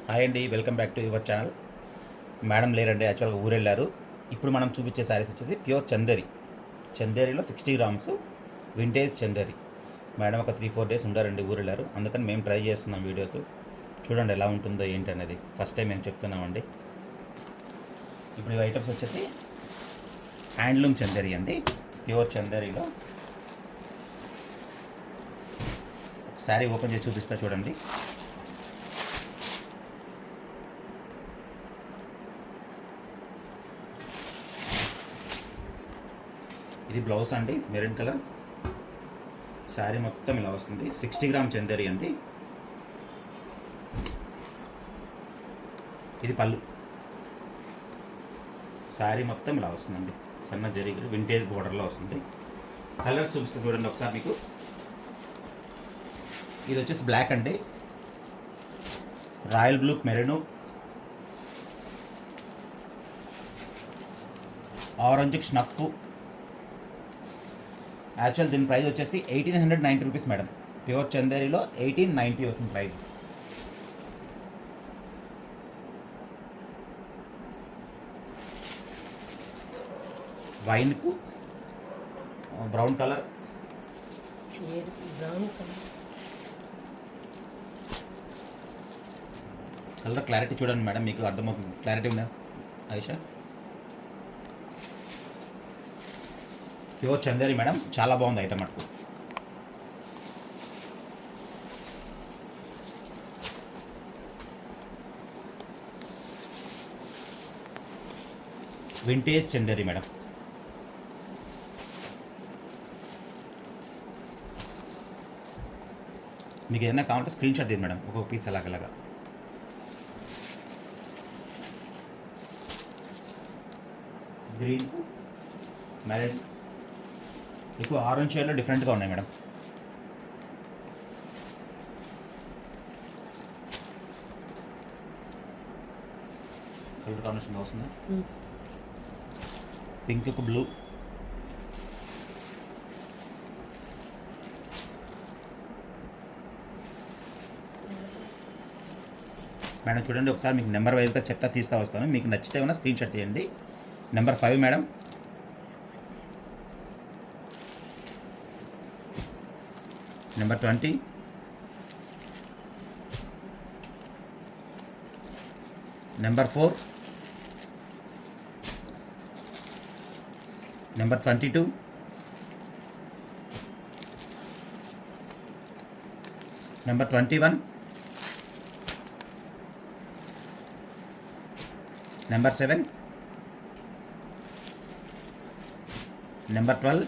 Hi అండి, welcome back to your channel. Madam లేరండి, యాక్చువల్గా ఊరు వెళ్ళారు. ఇప్పుడు మనం చూపించే శారీస్ వచ్చేసి ప్యూర్ చందేరి. చందేరిలో 60 గ్రామ్స్ వింటేజ్ చందేరి. మేడం ఒక 3-4 డేస్ ఉండారండి, ఊరు వెళ్ళారు. అందుకని మేము ట్రై చేస్తున్నాం వీడియోస్. చూడండి ఎలా ఉంటుందో ఏంటి అనేది. ఫస్ట్ టైం మేము చెప్తున్నామండి. ఇప్పుడు ఈ ఐటమ్స్ వచ్చేసి హ్యాండ్లూమ్ చందేరి అండి. ప్యూర్ చందేరిలో ఒక శారీ ఓపెన్ చేసి చూపిస్తా చూడండి. ఇది బ్లౌజ్ అండి, మెరూన్ కలర్. శారీ మొత్తం ఇలా వస్తుంది. 60 గ్రామ్ చందేరి అండి. ఇది పళ్ళు. శారీ మొత్తం ఇలా వస్తుందండి, సన్న జరీలు వింటేజ్ బోర్డర్లో వస్తుంది. కలర్స్ చూపిస్తే చూడండి ఒకసారి మీకు. ఇది వచ్చేసి బ్లాక్ అండి, royal blue, maroon, orange snuff. Actual దీని ప్రైస్ వచ్చేసి 1890 రూపీస్ మేడం. ప్యూర్ చందేరిలో 1890 వస్తుంది ప్రైస్. వైన్కు బ్రౌన్ కలర్, కలర్ క్లారిటీ చూడండి మేడం, మీకు అర్థమవుతుంది. క్లారిటీ ఉందా ఆయిషా? ప్యూర్ చందేరి మేడం, చాలా బాగుంది ఐటమ్ మటుకు. Vintage Chanderi madam. మీకు ఏదైనా కావాలంటే స్క్రీన్ షాట్ తీయండి మేడం, ఒక్కొక్క పీస్ అలాగలాగా. గ్రీన్, మెరూన్, ఎక్కువ ఆరెంజ్ షేడ్లో డిఫరెంట్గా ఉన్నాయి మేడం. కలర్ కాంబినేషన్ వస్తుంది. పింక్, బ్లూ, మేడం చూడండి ఒకసారి. మీకు నెంబర్ వైజ్గా చెప్తా తీస్తా వస్తాను. మీకు నచ్చితే ఏమైనా స్క్రీన్ షాట్ తీయండి. Number 5 madam. Number 20, number 4, number 22, number 21, number 7, number 12.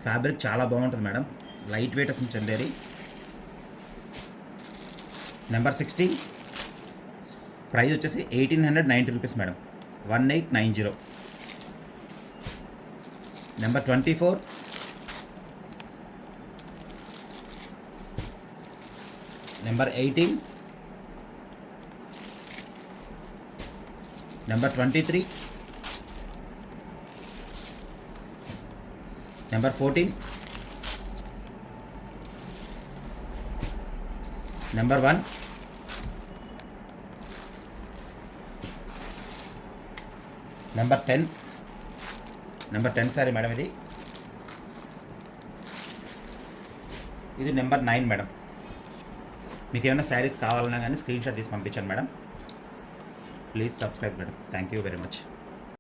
Fabric చాలా బాగుంటుంది మేడం, లైట్ వెయిట్ వస్తుంది చందేరి. నెంబర్ 16, ప్రైస్ వచ్చేసి 1890 rupees madam, 1890. Number 24, number 18, number 23, number 14, number 1, number 10. Number 10 sorry madam ఇది. ఇది నెంబర్ 9 మేడం. మీకు ఏమైనా శారీస్ కావాలన్నా కానీ స్క్రీన్ షాట్ తీసి పంపించండి madam. Please subscribe madam. Thank you very much.